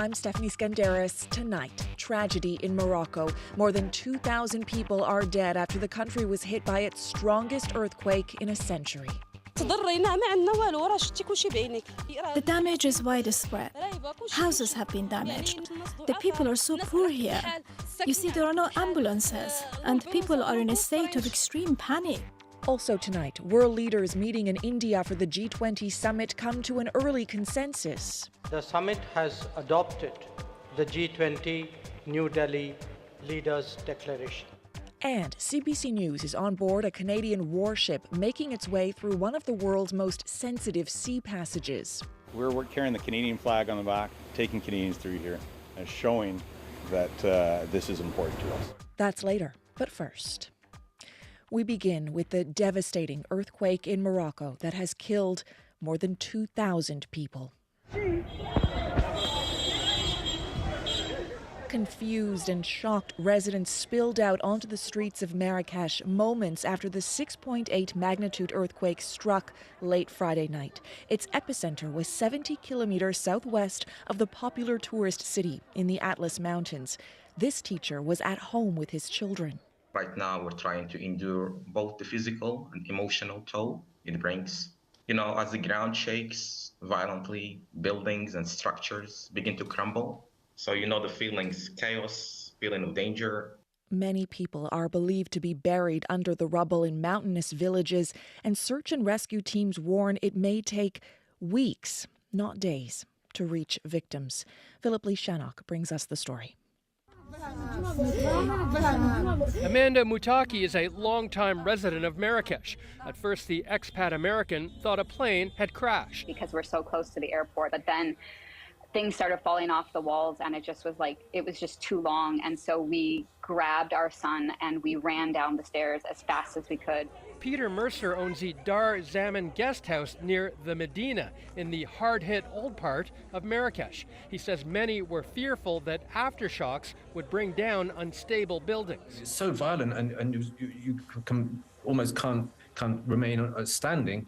I'm Stephanie Skandaris. Tonight, tragedy in Morocco. More than 2,000 people are dead after the country was hit by its strongest earthquake in a century. The damage is widespread. Houses have been damaged. The people are so poor here. You see, there are no ambulances, and people are in a state of extreme panic. Also tonight, world leaders meeting in India for the G20 summit come to an early consensus. The summit has adopted the G20 New Delhi Leaders' Declaration. And CBC News is on board a Canadian warship making its way through one of the world's most sensitive sea passages. We're carrying the Canadian flag on the back, taking Canadians through here, and showing that this is important to us. That's later, but first. We begin with the devastating earthquake in Morocco that has killed more than 2,000 people. Confused and shocked residents spilled out onto the streets of Marrakech moments after the 6.8 magnitude earthquake struck late Friday night. Its epicenter was 70 kilometers southwest of the popular tourist city in the Atlas Mountains. This teacher was at home with his children. Right now, we're trying to endure both the physical and emotional toll it brings. As the ground shakes violently, buildings and structures begin to crumble. So the feelings, chaos, feeling of danger. Many people are believed to be buried under the rubble in mountainous villages, and search and rescue teams warn it may take weeks, not days, to reach victims. Philip Lee Shannock brings us the story. Amanda Moutaki is a longtime resident of Marrakech. At first, the expat American thought a plane had crashed. Because we're so close to the airport, but then things started falling off the walls, and it was just too long. And so we grabbed our son and we ran down the stairs as fast as we could. Peter Mercer owns the Dar Zaman guest house near the Medina in the hard-hit old part of Marrakech. He says many were fearful that aftershocks would bring down unstable buildings. It's so violent, and you almost can't remain standing.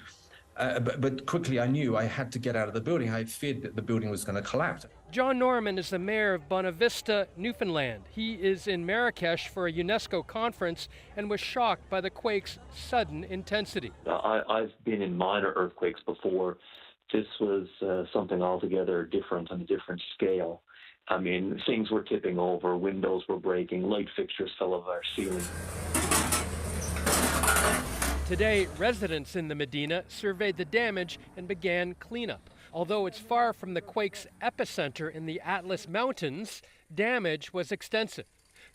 But quickly I knew I had to get out of the building. I feared that the building was going to collapse. John Norman is the mayor of Bonavista, Newfoundland. He is in Marrakech for a UNESCO conference and was shocked by the quake's sudden intensity. I've been in minor earthquakes before. This was something altogether different on a different scale. I mean, things were tipping over, windows were breaking, light fixtures fell off our ceiling. Today, residents in the Medina surveyed the damage and began cleanup. Although it's far from the quake's epicenter in the Atlas Mountains, damage was extensive.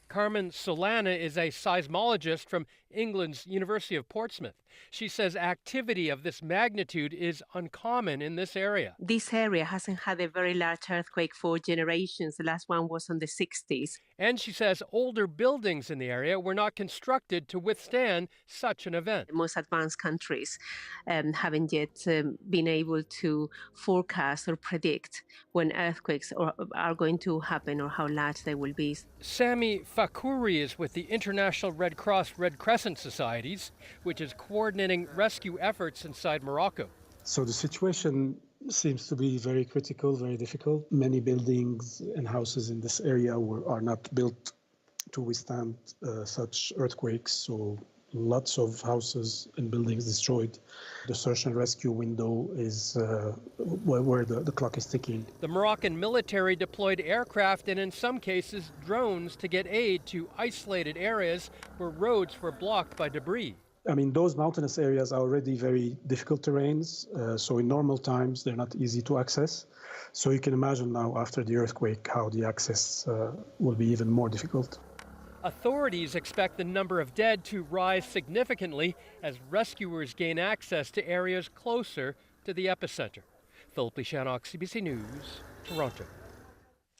Carmen Solana is a seismologist from England's University of Portsmouth. She says activity of this magnitude is uncommon in this area. This area hasn't had a very large earthquake for generations. The last one was in the 60s. And she says older buildings in the area were not constructed to withstand such an event. Most advanced countries haven't yet been able to forecast or predict when earthquakes are going to happen or how large they will be. Sami Fakouri is with the International Red Cross Red Crescent Societies, which is coordinating rescue efforts inside Morocco. So the situation seems to be very critical, very difficult. Many buildings and houses in this area are not built to withstand such earthquakes, so lots of houses and buildings destroyed. The search and rescue window is where the clock is ticking. The Moroccan military deployed aircraft and in some cases drones to get aid to isolated areas where roads were blocked by debris. I mean, those mountainous areas are already very difficult terrains, so in normal times they're not easy to access. So you can imagine now after the earthquake how the access will be even more difficult. Authorities expect the number of dead to rise significantly as rescuers gain access to areas closer to the epicenter. Philip Lee Shannock, CBC News, Toronto.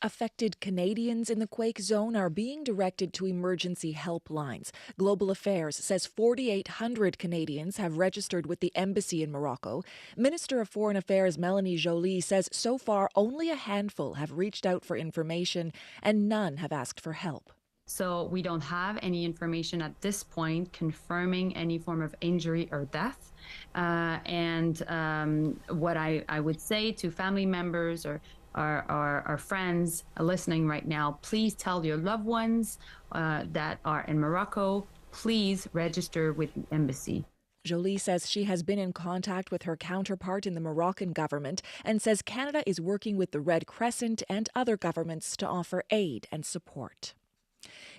Affected Canadians in the quake zone are being directed to emergency helplines. Global Affairs says 4,800 Canadians have registered with the embassy in Morocco. Minister of Foreign Affairs Melanie Joly says so far only a handful have reached out for information and none have asked for help. So we don't have any information at this point confirming any form of injury or death. What I would say to family members or our friends listening right now, please tell your loved ones that are in Morocco, please register with the embassy. Jolie says she has been in contact with her counterpart in the Moroccan government and says Canada is working with the Red Crescent and other governments to offer aid and support.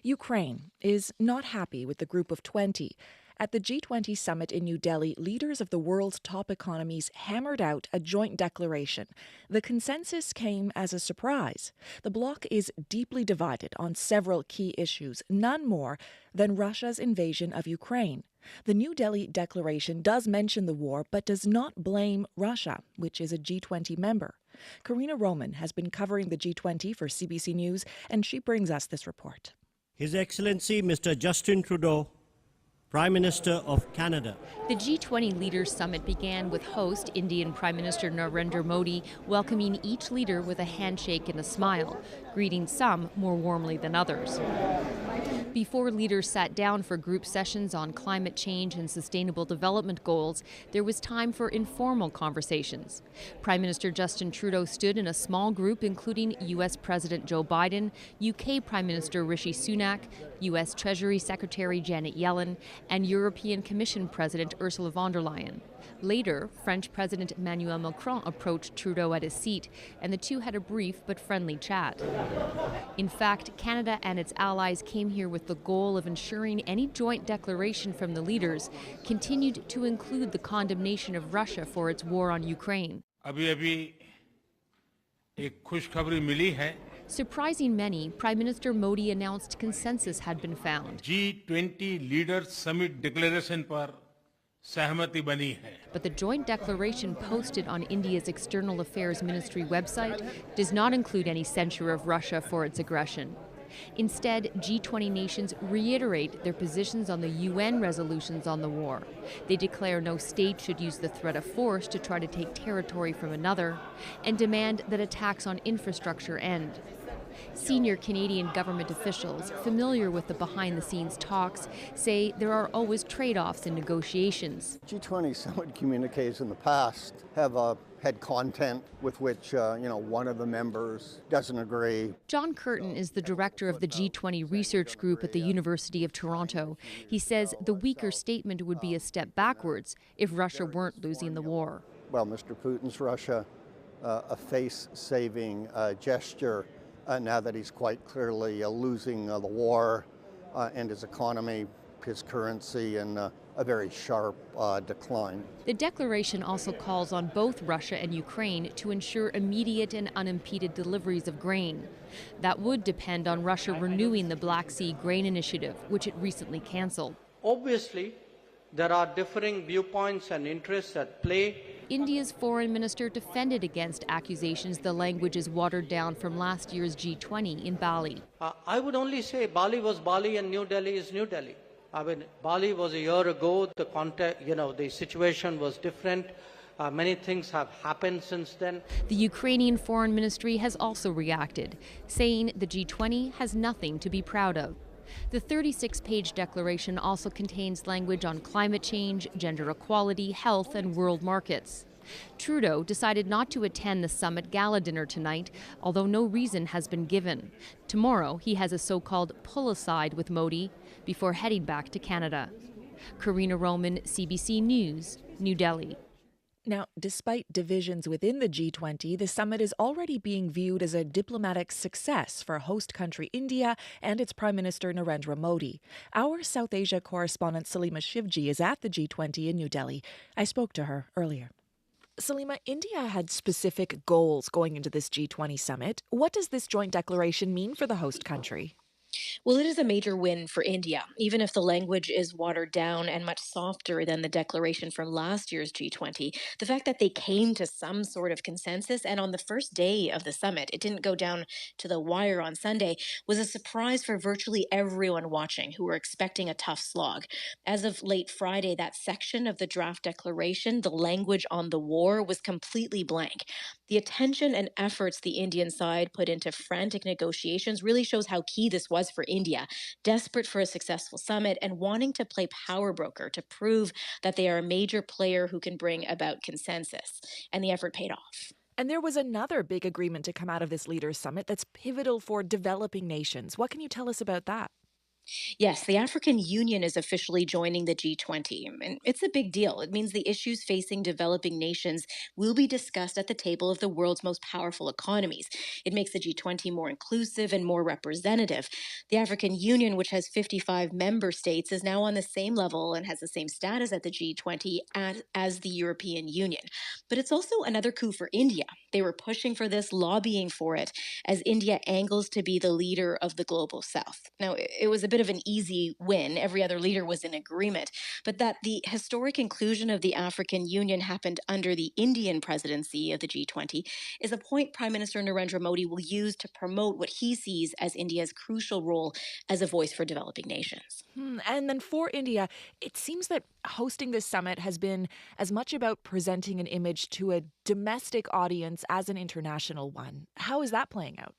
Ukraine is not happy with the Group of 20. At the G20 summit in New Delhi, leaders of the world's top economies hammered out a joint declaration. The consensus came as a surprise. The bloc is deeply divided on several key issues, none more than Russia's invasion of Ukraine. The New Delhi declaration does mention the war, but does not blame Russia, which is a G20 member. Karina Roman has been covering the G20 for CBC News, and she brings us this report. His Excellency Mr. Justin Trudeau, Prime Minister of Canada. The G20 Leaders Summit began with host Indian Prime Minister Narendra Modi welcoming each leader with a handshake and a smile, greeting some more warmly than others. Before leaders sat down for group sessions on climate change and sustainable development goals, there was time for informal conversations. Prime Minister Justin Trudeau stood in a small group including U.S. President Joe Biden, UK Prime Minister Rishi Sunak, U.S. Treasury Secretary Janet Yellen, and European Commission President Ursula von der Leyen. Later, French President Emmanuel Macron approached Trudeau at his seat, and the two had a brief but friendly chat. In fact, Canada and its allies came here with the goal of ensuring any joint declaration from the leaders continued to include the condemnation of Russia for its war on Ukraine. Surprising many, Prime Minister Modi announced consensus had been found. G20 Leaders Summit Declaration par सहमति बनी है. But the joint declaration posted on India's External Affairs Ministry website does not include any censure of Russia for its aggression. Instead, G20 nations reiterate their positions on the UN resolutions on the war. They declare no state should use the threat of force to try to take territory from another, and demand that attacks on infrastructure end. Senior Canadian government officials, familiar with the behind-the-scenes talks, say there are always trade-offs in negotiations. G20 summit communiques in the past have had content with which, one of the members doesn't agree. John Curtin is the director of the G20 research group at the University of Toronto. He says the weaker statement would be a step backwards if Russia weren't losing the war. Well, Mr. Putin's Russia, a face-saving gesture now that he's quite clearly losing the war and his economy, his currency, in a very sharp decline. The declaration also calls on both Russia and Ukraine to ensure immediate and unimpeded deliveries of grain. That would depend on Russia renewing the Black Sea Grain Initiative, which it recently canceled. Obviously, there are differing viewpoints and interests at play. India's foreign minister defended against accusations the language is watered down from last year's G20 in Bali. I would only say Bali was Bali and New Delhi is New Delhi. I mean, Bali was a year ago. The context, the situation was different. Many things have happened since then. The Ukrainian Foreign Ministry has also reacted, saying the G20 has nothing to be proud of. The 36-page declaration also contains language on climate change, gender equality, health, and world markets. Trudeau decided not to attend the summit gala dinner tonight, although no reason has been given. Tomorrow, he has a so-called pull-aside with Modi before heading back to Canada. Karina Roman, CBC News, New Delhi. Now, despite divisions within the G20, the summit is already being viewed as a diplomatic success for host country India and its Prime Minister Narendra Modi. Our South Asia correspondent Salima Shivji is at the G20 in New Delhi. I spoke to her earlier. Salima, India had specific goals going into this G20 summit. What does this joint declaration mean for the host country? Well, it is a major win for India, even if the language is watered down and much softer than the declaration from last year's G20. The fact that they came to some sort of consensus, and on the first day of the summit, it didn't go down to the wire on Sunday, was a surprise for virtually everyone watching who were expecting a tough slog. As of late Friday, that section of the draft declaration, the language on the war, was completely blank. The attention and efforts the Indian side put into frantic negotiations really shows how key this was for India, desperate for a successful summit and wanting to play power broker to prove that they are a major player who can bring about consensus. And the effort paid off. And there was another big agreement to come out of this leaders' summit that's pivotal for developing nations. What can you tell us about that? Yes, the African Union is officially joining the G20, and it's a big deal. It means the issues facing developing nations will be discussed at the table of the world's most powerful economies. It makes the G20 more inclusive and more representative. The African Union, which has 55 member states, is now on the same level and has the same status at the G20 as the European Union. But it's also another coup for India. They were pushing for this, lobbying for it, as India angles to be the leader of the global south. Now, it was a bit of an easy win. Every other leader was in agreement. But that the historic inclusion of the African Union happened under the Indian presidency of the G20 is a point Prime Minister Narendra Modi will use to promote what he sees as India's crucial role as a voice for developing nations. And then for India, it seems that hosting this summit has been as much about presenting an image to a domestic audience as an international one. How is that playing out?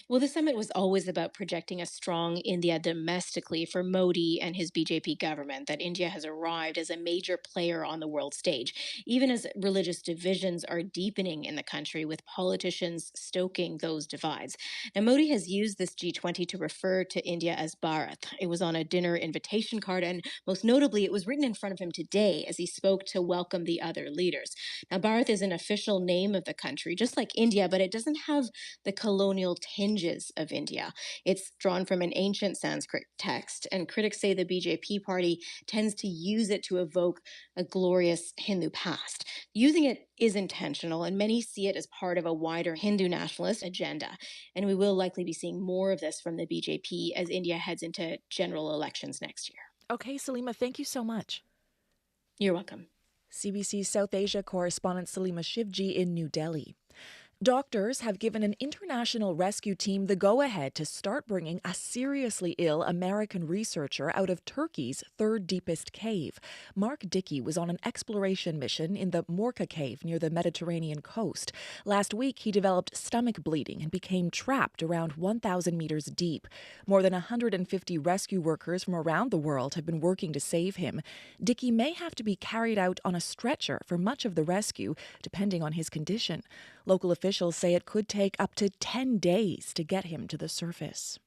Well, the summit was always about projecting a strong India domestically for Modi and his BJP government, that India has arrived as a major player on the world stage, even as religious divisions are deepening in the country, with politicians stoking those divides. Now, Modi has used this G20 to refer to India as Bharat. It was on a dinner invitation card, and most notably, it was written in front of him today as he spoke to welcome the other leaders. Now, Bharat is an official name of the country, just like India, but it doesn't have the colonial hinges of India. It's drawn from an ancient Sanskrit text, and critics say the BJP party tends to use it to evoke a glorious Hindu past. Using it is intentional, and many see it as part of a wider Hindu nationalist agenda. And we will likely be seeing more of this from the BJP as India heads into general elections next year. Okay, Salima, thank you so much. You're welcome. CBC South Asia correspondent Salima Shivji in New Delhi. Doctors have given an international rescue team the go-ahead to start bringing a seriously ill American researcher out of Turkey's third deepest cave. Mark Dickey was on an exploration mission in the Morka cave near the Mediterranean coast. Last week, he developed stomach bleeding and became trapped around 1,000 meters deep. More than 150 rescue workers from around the world have been working to save him. Dickey may have to be carried out on a stretcher for much of the rescue, depending on his condition. Local officials say it could take up to 10 days to get him to the surface.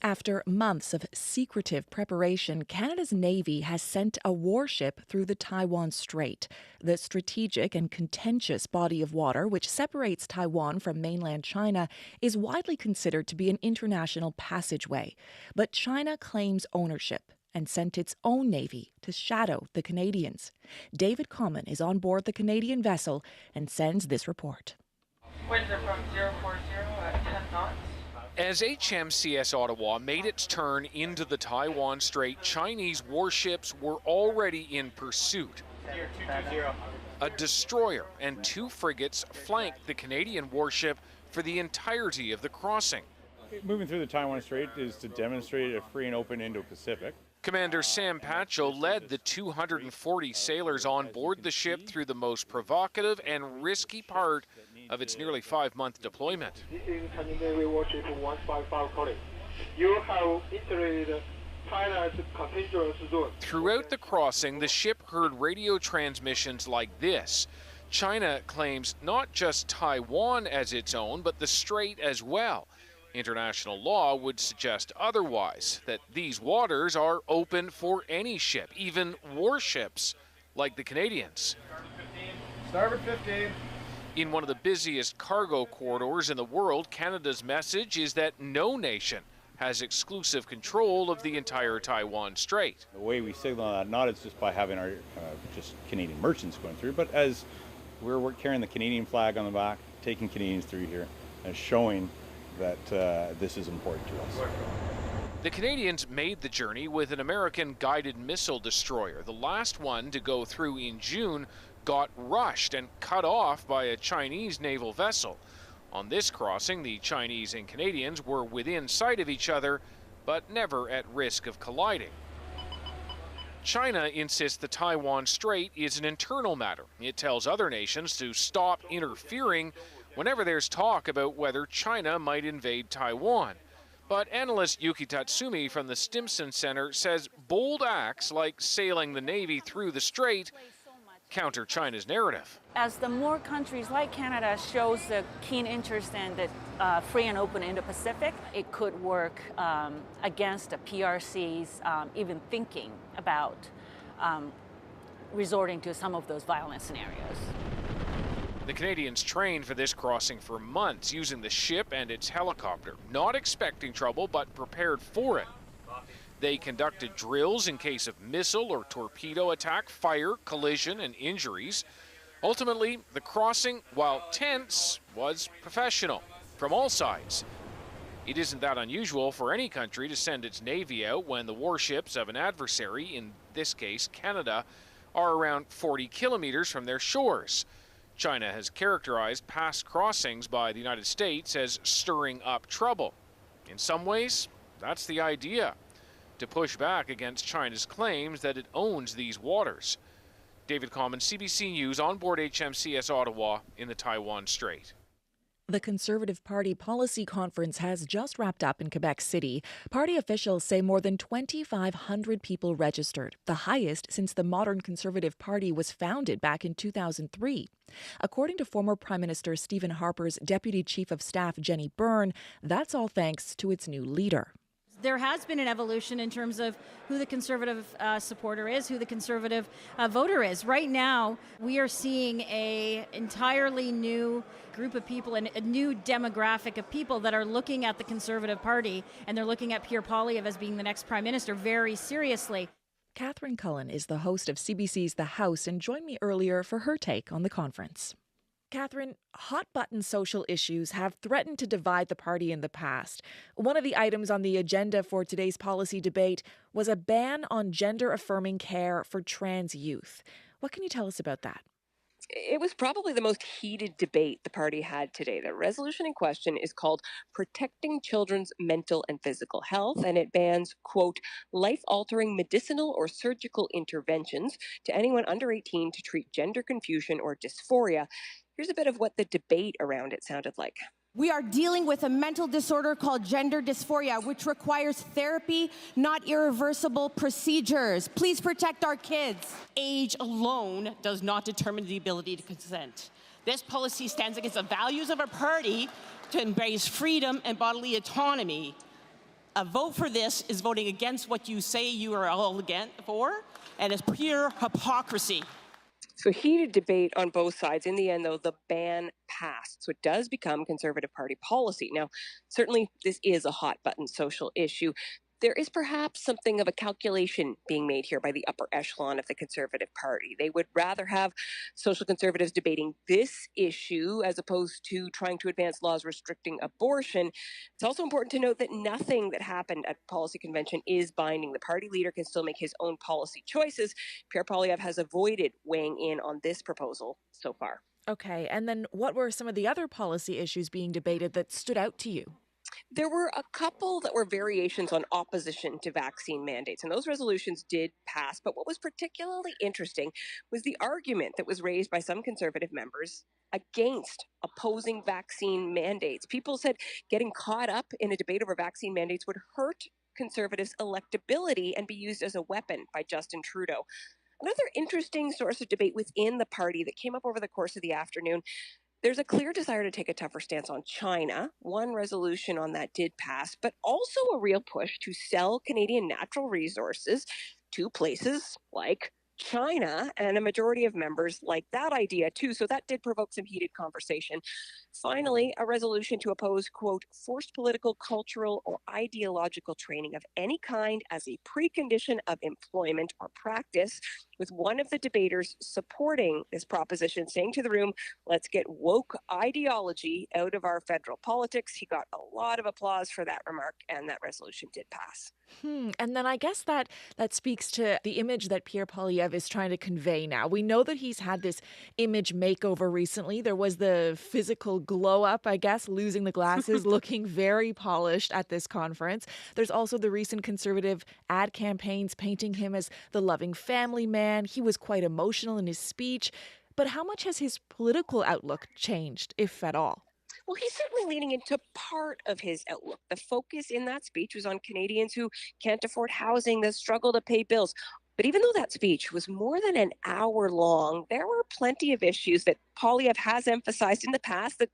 After months of secretive preparation, Canada's Navy has sent a warship through the Taiwan Strait. The strategic and contentious body of water, which separates Taiwan from mainland China, is widely considered to be an international passageway. But China claims ownership and sent its own navy to shadow the Canadians. David Common is on board the Canadian vessel and sends this report. Winds are from 040 at 10 knots. As HMCS Ottawa made its turn into the Taiwan Strait, Chinese warships were already in pursuit. A destroyer and 2 frigates flanked the Canadian warship for the entirety of the crossing. Moving through the Taiwan Strait is to demonstrate a free and open Indo-Pacific. Commander Sam Pacho led the 240 sailors on board the ship through the most provocative and risky part of its nearly 5-month deployment. This is Chinese Navy Warship 155 Colin. You have entered China's contiguous zone. Throughout the crossing, the ship heard radio transmissions like this. China claims not just Taiwan as its own, but the strait as well. International law would suggest otherwise, that these waters are open for any ship, even warships like the Canadians. Starboard 15. In one of the busiest cargo corridors in the world, Canada's message is that no nation has exclusive control of the entire Taiwan Strait. The way we signal that, not it's just by having our just Canadian merchants going through, but as we're carrying the Canadian flag on the back, taking Canadians through here, and showing that this is important to us. The Canadians made the journey with an American guided missile destroyer. The last one to go through in June got rushed and cut off by a Chinese naval vessel. On this crossing, the Chinese and Canadians were within sight of each other, but never at risk of colliding. China insists the Taiwan Strait is an internal matter. It tells other nations to stop interfering whenever there's talk about whether China might invade Taiwan. But analyst Yuki Tatsumi from the Stimson Center says bold acts like sailing the Navy through the strait counter China's narrative. As the more countries like Canada shows the keen interest in the free and open Indo-Pacific, it could work against the PRC's even thinking about resorting to some of those violent scenarios. The Canadians trained for this crossing for months using the ship and its helicopter, not expecting trouble but prepared for it. They conducted drills in case of missile or torpedo attack, fire, collision, and injuries. Ultimately, the crossing, while tense, was professional from all sides. It isn't that unusual for any country to send its navy out when the warships of an adversary, in this case Canada, are around 40 kilometers from their shores. China has characterized past crossings by the United States as stirring up trouble. In some ways, that's the idea, to push back against China's claims that it owns these waters. David Common, CBC News, on board HMCS Ottawa in the Taiwan Strait. The Conservative Party policy conference has just wrapped up in Quebec City. Party officials say more than 2,500 people registered, the highest since the modern Conservative Party was founded back in 2003. According to former Prime Minister Stephen Harper's Deputy Chief of Staff Jenny Byrne, that's all thanks to its new leader. There has been an evolution in terms of who the Conservative supporter is, who the Conservative voter is. Right now, we are seeing an entirely new group of people and a new demographic of people that are looking at the Conservative Party, and they're looking at Pierre Poilievre as being the next Prime Minister very seriously. Catherine Cullen is the host of CBC's The House and joined me earlier for her take on the conference. Catherine, hot-button social issues have threatened to divide the party in the past. One of the items on the agenda for today's policy debate was a ban on gender-affirming care for trans youth. What can you tell us about that? It was probably the most heated debate the party had today. The resolution in question is called Protecting Children's Mental and Physical Health, and it bans, quote, life-altering medicinal or surgical interventions to anyone under 18 to treat gender confusion or dysphoria. Here's a bit of what the debate around it sounded like. We are dealing with a mental disorder called gender dysphoria, which requires therapy, not irreversible procedures. Please protect our kids. Age alone does not determine the ability to consent. This policy stands against the values of our party to embrace freedom and bodily autonomy. A vote for this is voting against what you say you are all against for, and it's pure hypocrisy. So heated debate on both sides. In the end, though, the ban passed. So it does become Conservative Party policy. Now, certainly this is a hot-button social issue. There is perhaps something of a calculation being made here by the upper echelon of the Conservative Party. They would rather have social conservatives debating this issue as opposed to trying to advance laws restricting abortion. It's also important to note that nothing that happened at policy convention is binding. The party leader can still make his own policy choices. Pierre Poilievre has avoided weighing in on this proposal so far. Okay, and then what were some of the other policy issues being debated that stood out to you? There were a couple that were variations on opposition to vaccine mandates, and those resolutions did pass. But what was particularly interesting was the argument that was raised by some Conservative members against opposing vaccine mandates. People said getting caught up in a debate over vaccine mandates would hurt Conservatives' electability and be used as a weapon by Justin Trudeau. Another interesting source of debate within the party that came up over the course of the afternoon, there's a clear desire to take a tougher stance on China. One resolution on that did pass, but also a real push to sell Canadian natural resources to places like China, and a majority of members like that idea too. So that did provoke some heated conversation. Finally, a resolution to oppose, quote, forced political, cultural, or ideological training of any kind as a precondition of employment or practice, with one of the debaters supporting this proposition, saying to the room, let's get woke ideology out of our federal politics. He got a lot of applause for that remark, and that resolution did pass. And then I guess that speaks to the image that Pierre Poilievre is trying to convey now. We know that he's had this image makeover recently. There was the physical glow up, I guess, losing the glasses, looking very polished at this conference. There's also the recent Conservative ad campaigns painting him as the loving family man. He was quite emotional in his speech. But how much has his political outlook changed, if at all? Well, he's certainly leaning into part of his outlook. The focus in that speech was on Canadians who can't afford housing, that struggle to pay bills. But even though that speech was more than an hour long, there were plenty of issues that Poilievre has emphasized in the past that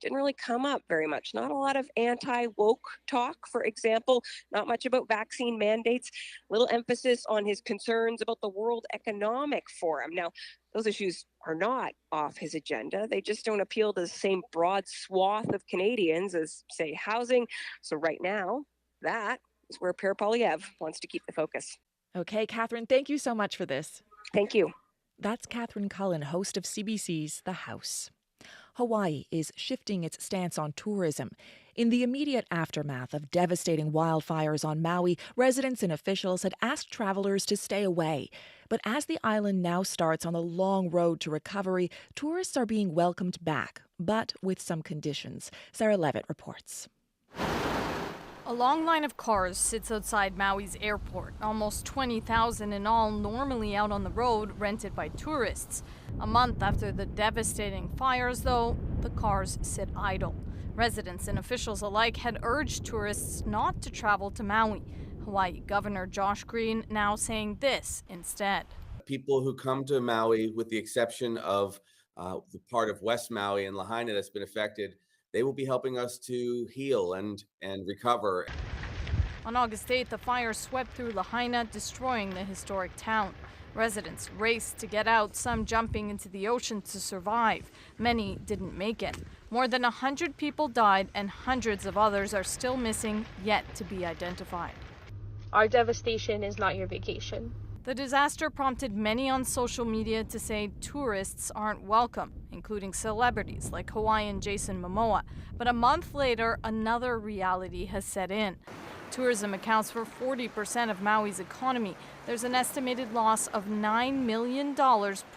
didn't really come up very much. Not a lot of anti-woke talk, for example, not much about vaccine mandates, little emphasis on his concerns about the World Economic Forum. Now, those issues are not off his agenda. They just don't appeal to the same broad swath of Canadians as, say, housing. So right now, that is where Pierre Poilievre wants to keep the focus. Okay, Catherine, thank you so much for this. Thank you. That's Catherine Cullen, host of CBC's The House. Hawaii is shifting its stance on tourism. In the immediate aftermath of devastating wildfires on Maui, residents and officials had asked travelers to stay away. But as the island now starts on the long road to recovery, tourists are being welcomed back, but with some conditions. Sarah Levitt reports. A long line of cars sits outside Maui's airport, almost 20,000 in all, normally out on the road, rented by tourists. A month after the devastating fires, though, the cars sit idle. Residents and officials alike had urged tourists not to travel to Maui. Hawaii Governor Josh Green now saying this instead. People who come to Maui, with the exception of the part of West Maui and Lahaina that's been affected, they will be helping us to heal and recover. On August 8th, the fire swept through Lahaina, destroying the historic town. Residents raced to get out, some jumping into the ocean to survive. Many didn't make it. More than 100 people died, and hundreds of others are still missing, yet to be identified. Our devastation is not your vacation. The disaster prompted many on social media to say tourists aren't welcome, including celebrities like Hawaiian Jason Momoa. But a month later, another reality has set in. Tourism accounts for 40% of Maui's economy. There's an estimated loss of $9 million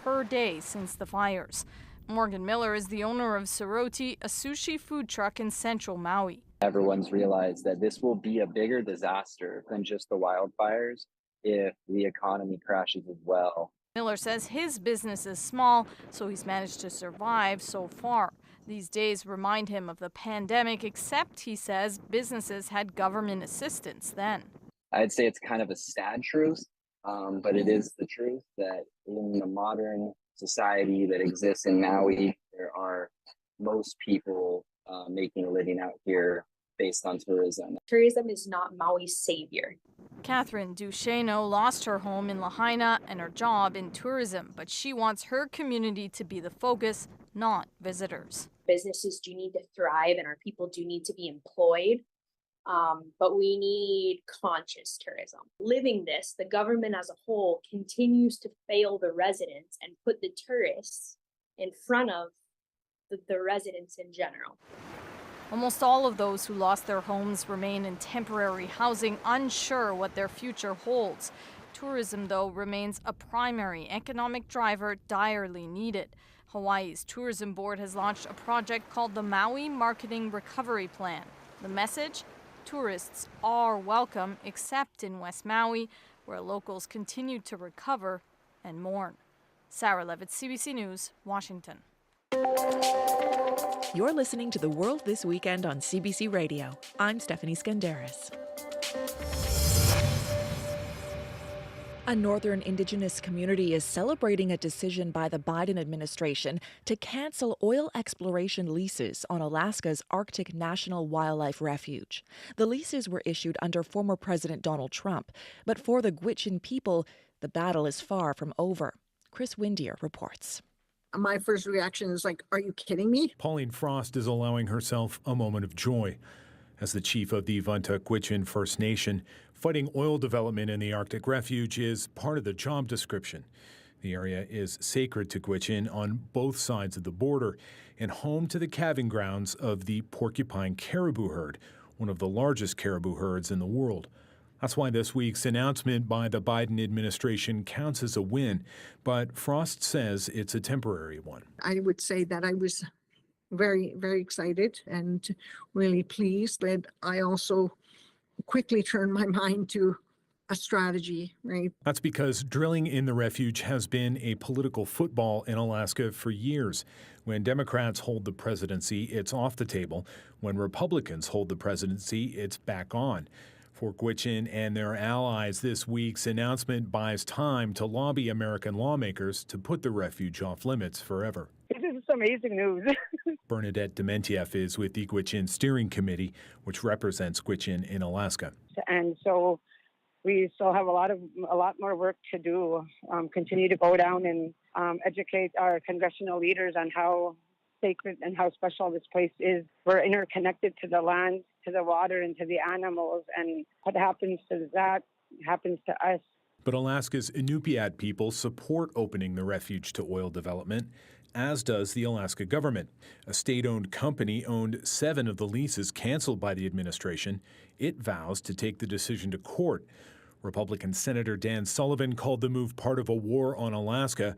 per day since the fires. Morgan Miller is the owner of Soroti, a sushi food truck in central Maui. Everyone's realized that this will be a bigger disaster than just the wildfires if the economy crashes as well. Miller says his business is small, so he's managed to survive so far. These days remind him of the pandemic, except, he says, businesses had government assistance then. I'd say it's kind of a sad truth, but it is the truth that in the modern society that exists in Maui, there are most people making a living out here based on tourism. Tourism is not Maui's savior. Catherine Duchesneau lost her home in Lahaina and her job in tourism, but she wants her community to be the focus, not visitors. Businesses do need to thrive and our people do need to be employed, but we need conscious tourism. Living this, the government as a whole continues to fail the residents and put the tourists in front of the residents in general. Almost all of those who lost their homes remain in temporary housing, unsure what their future holds. Tourism, though, remains a primary economic driver direly needed. Hawaii's tourism board has launched a project called the Maui Marketing Recovery Plan. The message? Tourists are welcome, except in West Maui, where locals continue to recover and mourn. Sarah Levitt, CBC News, Washington. You're listening to The World This Weekend on CBC Radio. I'm Stephanie Skandaris. A northern indigenous community is celebrating a decision by the Biden administration to cancel oil exploration leases on Alaska's Arctic National Wildlife Refuge. The leases were issued under former President Donald Trump, but for the Gwich'in people, the battle is far from over. Chris Windier reports. My first reaction is like, are you kidding me? Pauline Frost is allowing herself a moment of joy. As the chief of the Vunta Gwich'in First Nation, fighting oil development in the Arctic Refuge is part of the job description. The area is sacred to Gwich'in on both sides of the border and home to the calving grounds of the porcupine caribou herd, one of the largest caribou herds in the world. That's why this week's announcement by the Biden administration counts as a win, but Frost says it's a temporary one. I would say that I was very, very excited and really pleased, but I also quickly turned my mind to a strategy, right? That's because drilling in the refuge has been a political football in Alaska for years. When Democrats hold the presidency, it's off the table. When Republicans hold the presidency, it's back on. For Gwich'in and their allies, this week's announcement buys time to lobby American lawmakers to put the refuge off limits forever. This is amazing news. Bernadette Dementieff is with the Gwich'in Steering Committee, which represents Gwich'in in Alaska. And so we still have a lot more work to do. Continue to go down and educate our congressional leaders on how sacred and how special this place is. We're interconnected to the land, to the water, and to the animals. And what happens to that happens to us. But Alaska's Inupiat people support opening the refuge to oil development, as does the Alaska government. A state-owned company owned 7 of the leases canceled by the administration. It vows to take the decision to court. Republican Senator Dan Sullivan called the move part of a war on Alaska.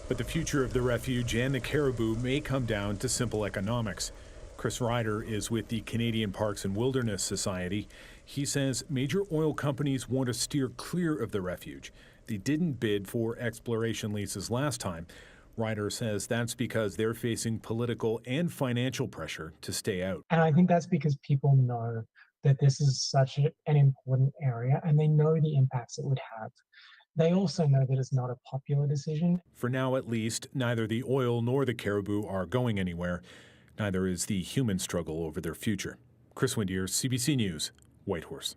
But the future of the refuge and the caribou may come down to simple economics. Chris Ryder is with the Canadian Parks and Wilderness Society. He says major oil companies want to steer clear of the refuge. They didn't bid for exploration leases last time. Ryder says that's because they're facing political and financial pressure to stay out. And I think that's because people know that this is such an important area and they know the impacts it would have. They also know that it's not a popular decision. For now, at least, neither the oil nor the caribou are going anywhere. Neither is the human struggle over their future. Chris Windier, CBC News, Whitehorse.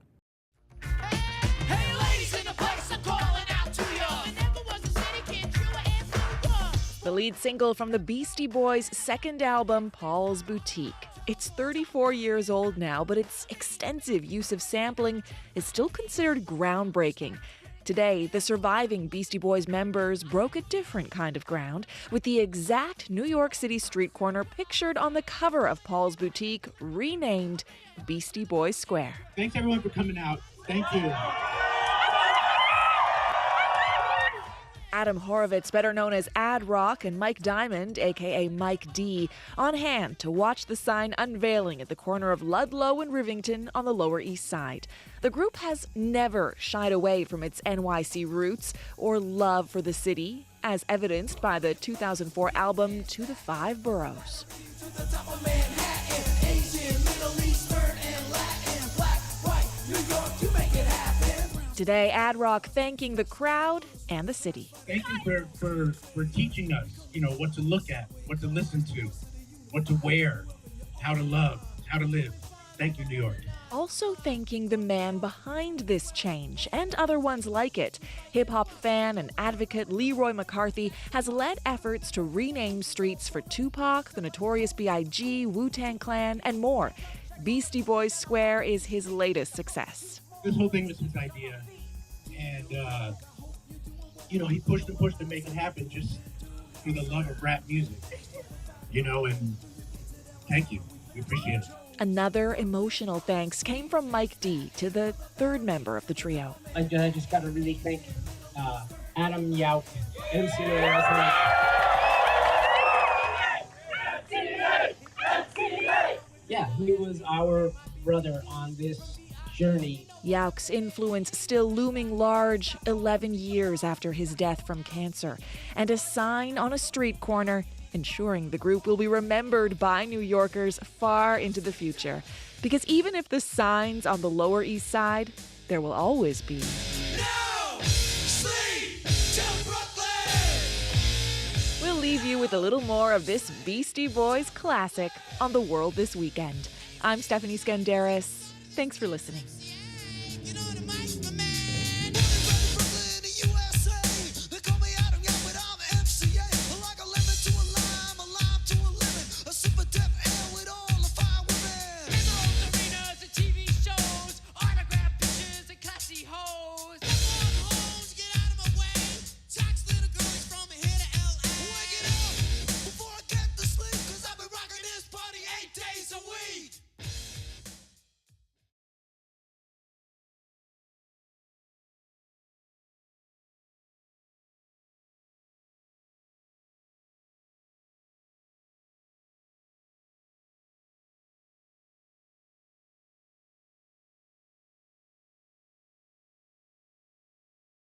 The lead single from the Beastie Boys' second album, Paul's Boutique. It's 34 years old now, but its extensive use of sampling is still considered groundbreaking. Today, the surviving Beastie Boys members broke a different kind of ground with the exact New York City street corner pictured on the cover of Paul's Boutique, renamed Beastie Boys Square. Thanks everyone for coming out. Thank you. Adam Horovitz, better known as Ad Rock, and Mike Diamond, aka Mike D, on hand to watch the sign unveiling at the corner of Ludlow and Rivington on the Lower East Side. The group has never shied away from its NYC roots or love for the city, as evidenced by the 2004 album To the Five Boroughs. Today, Ad Rock thanking the crowd and the city. Thank you for teaching us, what to look at, what to listen to, what to wear, how to love, how to live. Thank you, New York. Also thanking the man behind this change and other ones like it. Hip-hop fan and advocate Leroy McCarthy has led efforts to rename streets for Tupac, the Notorious B.I.G., Wu-Tang Clan, and more. Beastie Boys Square is his latest success. This whole thing was his idea, and he pushed to make it happen just through the love of rap music, and thank you. We appreciate it. Another emotional thanks came from Mike D to the third member of the trio. I just got to really thank Adam Yauk, Yeah, he was our brother on this journey. Yauk's influence still looming large 11 years after his death from cancer, and a sign on a street corner ensuring the group will be remembered by New Yorkers far into the future. Because even if the sign's on the Lower East Side, there will always be no sleep till Brooklyn. We'll leave you with a little more of this Beastie Boys classic on The World This Weekend. I'm Stephanie Skandaris. Thanks for listening.